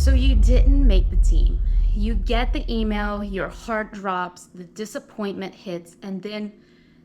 So you didn't make the team. You get the email, your heart drops, the disappointment hits, and then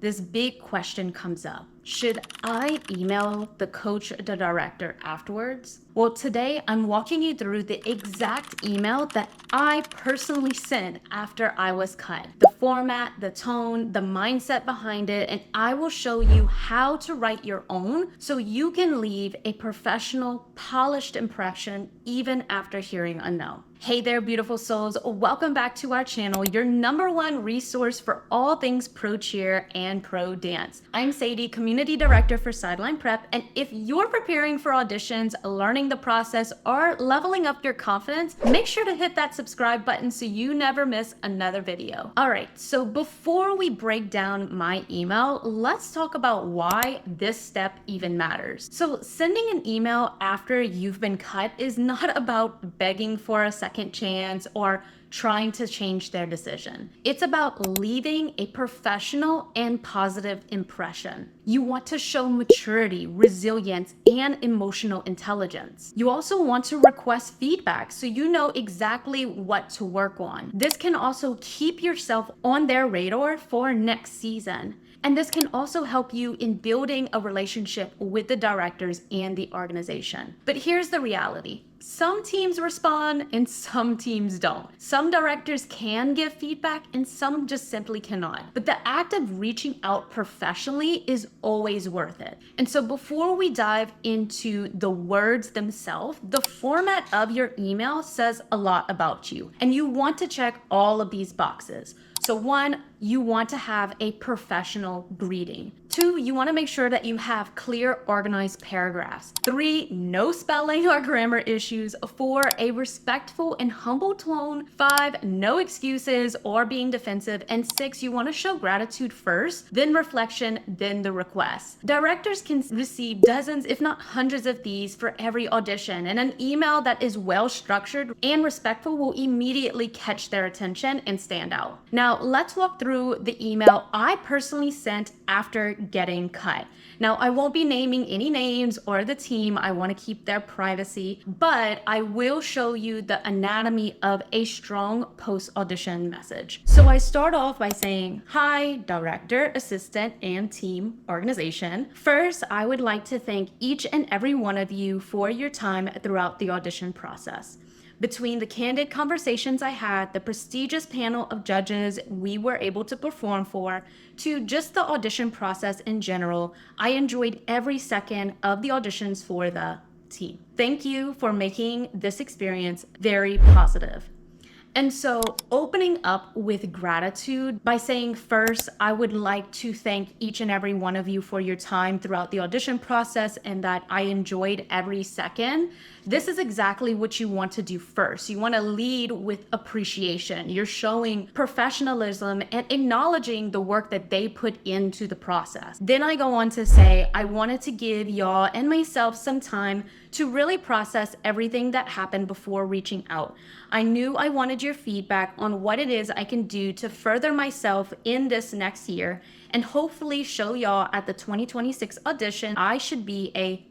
this big question comes up. Should I email the coach, the director afterwards? Well, today I'm walking you through the exact email that I personally sent after I was cut. The format, the tone, the mindset behind it, and I will show you how to write your own so you can leave a professional, polished impression even after hearing a no. Hey there, beautiful souls. Welcome back to our channel, your #1 resource for all things pro cheer and pro dance. I'm Sadie, Community Director for Sideline Prep, and if you're preparing for auditions, learning the process, or leveling up your confidence, make sure to hit that subscribe button so you never miss another video. All right, so before we break down my email, let's talk about why this step even matters. So sending an email after you've been cut is not about begging for a second chance or trying to change their decision. It's about leaving a professional and positive impression. You want to show maturity, resilience, and emotional intelligence. You also want to request feedback so you know exactly what to work on. This can also keep yourself on their radar for next season. And this can also help you in building a relationship with the directors and the organization. But here's the reality. Some teams respond and some teams don't. Some directors can give feedback and some just simply cannot. But the act of reaching out professionally is always worth it. And so before we dive into the words themselves, the format of your email says a lot about you. And you want to check all of these boxes. So 1, you want to have a professional greeting. 2, you want to make sure that you have clear, organized paragraphs. 3, no spelling or grammar issues. 4, a respectful and humble tone. 5, no excuses or being defensive. And 6, you want to show gratitude first, then reflection, then the request. Directors can receive dozens, if not hundreds of these for every audition, and an email that is well structured and respectful will immediately catch their attention and stand out. Now, let's walk through the email I personally sent after getting cut. Now, I won't be naming any names or the team. I want to keep their privacy, but I will show you the anatomy of a strong post-audition message. So I start off by saying, hi, director, assistant, and team organization. First, I would like to thank each and every one of you for your time throughout the audition process. Between the candid conversations I had, the prestigious panel of judges we were able to perform for, to just the audition process in general, I enjoyed every second of the auditions for the team. Thank you for making this experience very positive. And so opening up with gratitude by saying, first, I would like to thank each and every one of you for your time throughout the audition process and that I enjoyed every second. This is exactly what you want to do first. You want to lead with appreciation. You're showing professionalism and acknowledging the work that they put into the process. Then I go on to say, I wanted to give y'all and myself some time to really process everything that happened before reaching out. I knew I wanted your feedback on what it is I can do to further myself in this next year and hopefully show y'all at the 2026 audition I should be a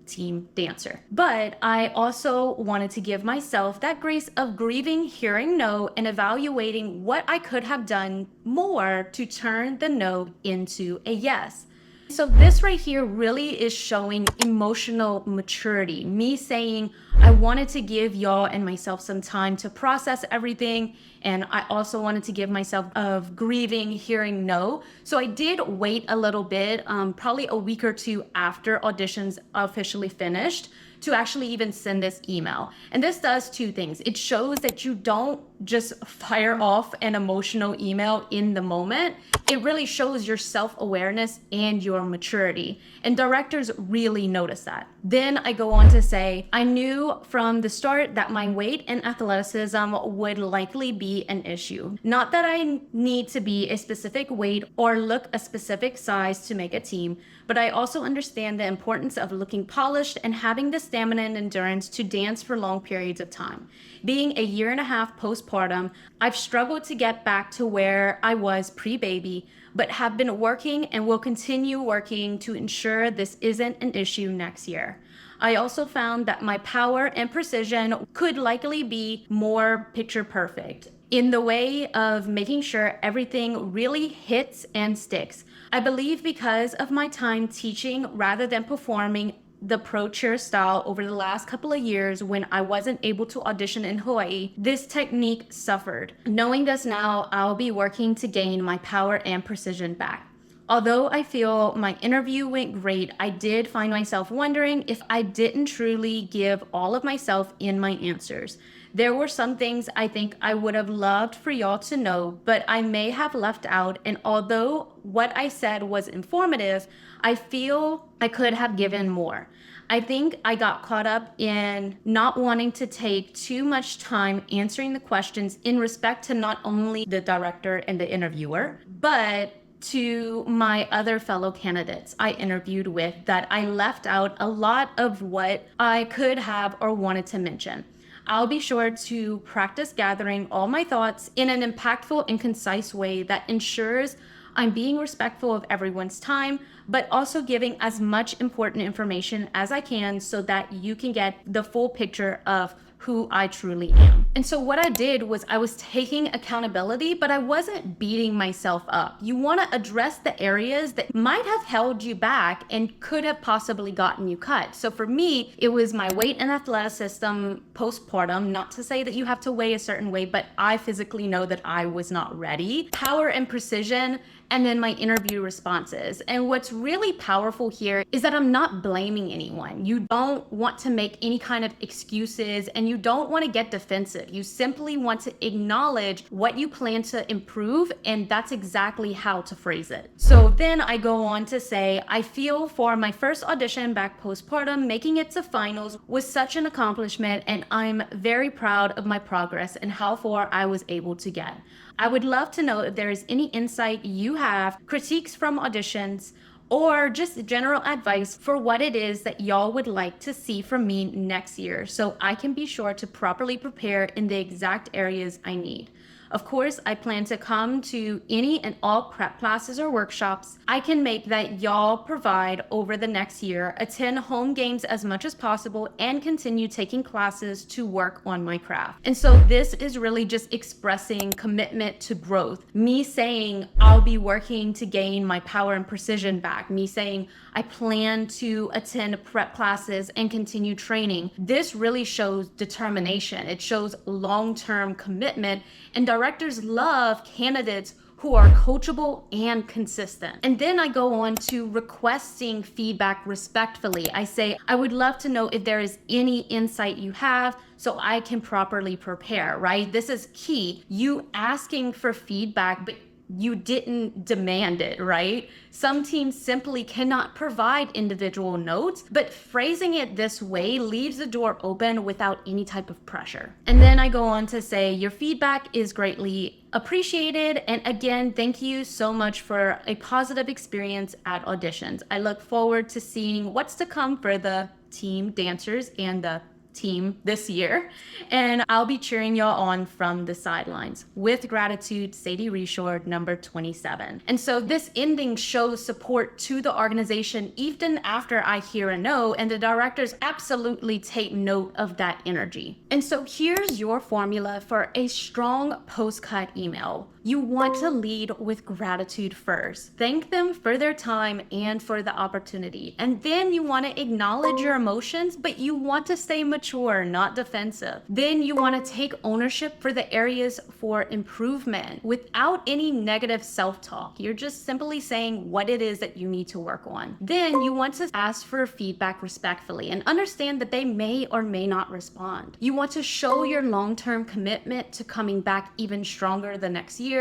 team dancer. But I also wanted to give myself that grace of grieving, hearing no, and evaluating what I could have done more to turn the no into a yes. So this right here really is showing emotional maturity. Me saying, I wanted to give y'all and myself some time to process everything. And I also wanted to give myself of grieving, hearing no. So I did wait a little bit, probably a week or two after auditions officially finished, to actually even send this email. And this does 2 things. It shows that you don't just fire off an emotional email in the moment. It really shows your self-awareness and your maturity. And directors really notice that. Then I go on to say, I knew from the start that my weight and athleticism would likely be an issue. Not that I need to be a specific weight or look a specific size to make a team, but I also understand the importance of looking polished and having the stamina and endurance to dance for long periods of time. Being a 1.5 years postpartum, I've struggled to get back to where I was pre-baby, but have been working and will continue working to ensure this isn't an issue next year. I also found that my power and precision could likely be more picture perfect in the way of making sure everything really hits and sticks. I believe because of my time teaching rather than performing the pro cheer style over the last couple of years when I wasn't able to audition in Hawaii, this technique suffered. Knowing this now, I'll be working to gain my power and precision back. Although I feel my interview went great, I did find myself wondering if I didn't truly give all of myself in my answers. There were some things I think I would have loved for y'all to know, but I may have left out. And although what I said was informative, I feel I could have given more. I think I got caught up in not wanting to take too much time answering the questions in respect to not only the director and the interviewer, but to my other fellow candidates I interviewed with, that I left out a lot of what I could have or wanted to mention. I'll be sure to practice gathering all my thoughts in an impactful and concise way that ensures I'm being respectful of everyone's time, but also giving as much important information as I can so that you can get the full picture of who I truly am. And so what I did was I was taking accountability, but I wasn't beating myself up. You want to address the areas that might have held you back and could have possibly gotten you cut. So for me, it was my weight and athleticism postpartum. Not to say that you have to weigh a certain way, but I physically know that I was not ready. Power and precision, and then my interview responses. And what's really powerful here is that I'm not blaming anyone. You don't want to make any kind of excuses, and you don't want to get defensive. You simply want to acknowledge what you plan to improve, and that's exactly how to phrase it. So then I go on to say, I feel for my first audition back postpartum, making it to finals was such an accomplishment, and I'm very proud of my progress and how far I was able to get. I would love to know if there is any insight you have, critiques from auditions, or just general advice for what it is that y'all would like to see from me next year so I can be sure to properly prepare in the exact areas I need. Of course, I plan to come to any and all prep classes or workshops I can make that y'all provide over the next year, attend home games as much as possible, and continue taking classes to work on my craft. And so this is really just expressing commitment to growth. Me saying I'll be working to gain my power and precision back. Me saying I plan to attend prep classes and continue training. This really shows determination. It shows long-term commitment, and directors love candidates who are coachable and consistent. And then I go on to requesting feedback respectfully. I say, I would love to know if there is any insight you have so I can properly prepare, right? This is key. You asking for feedback, but you didn't demand it, right? Some teams simply cannot provide individual notes, but phrasing it this way leaves the door open without any type of pressure. And then I go on to say, your feedback is greatly appreciated. And again, thank you so much for a positive experience at auditions. I look forward to seeing what's to come for the team dancers and the team this year, and I'll be cheering y'all on from the sidelines. With gratitude, Sadie Reshore, number 27. And so this ending shows support to the organization even after I hear a no, and the directors absolutely take note of that energy. And so here's your formula for a strong post-cut email. You want to lead with gratitude first. Thank them for their time and for the opportunity. And then you want to acknowledge your emotions, but you want to stay mature, not defensive. Then you want to take ownership for the areas for improvement without any negative self-talk. You're just simply saying what it is that you need to work on. Then you want to ask for feedback respectfully and understand that they may or may not respond. You want to show your long-term commitment to coming back even stronger the next year.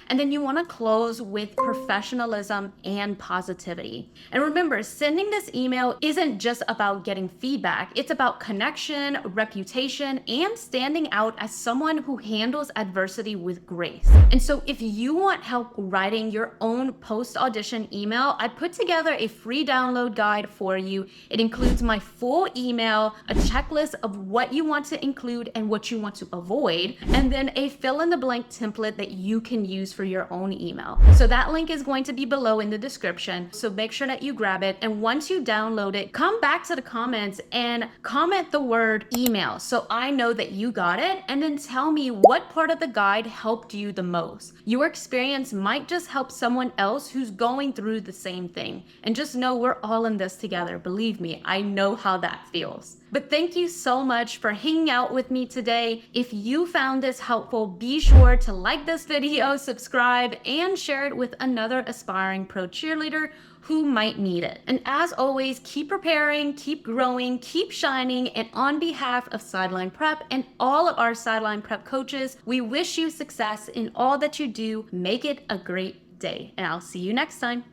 And then you want to close with professionalism and positivity. And remember, sending this email isn't just about getting feedback. It's about connection passion, reputation, and standing out as someone who handles adversity with grace. And so if you want help writing your own post-audition email, I put together a free download guide for you. It includes my full email, a checklist of what you want to include and what you want to avoid, and then a fill-in-the-blank template that you can use for your own email. So that link is going to be below in the description, so make sure that you grab it. And once you download it, come back to the comments and comment the word email so I know that you got it, and then tell me what part of the guide helped you the most. Your experience might just help someone else who's going through the same thing. And just know we're all in this together. Believe me, I know how that feels. But thank you so much for hanging out with me today. If you found this helpful, be sure to like this video, subscribe, and share it with another aspiring pro cheerleader who might need it. And as always, keep preparing, keep growing, keep shining, and on behalf of Sideline Prep and all of our Sideline Prep coaches, we wish you success in all that you do. Make it a great day, and I'll see you next time.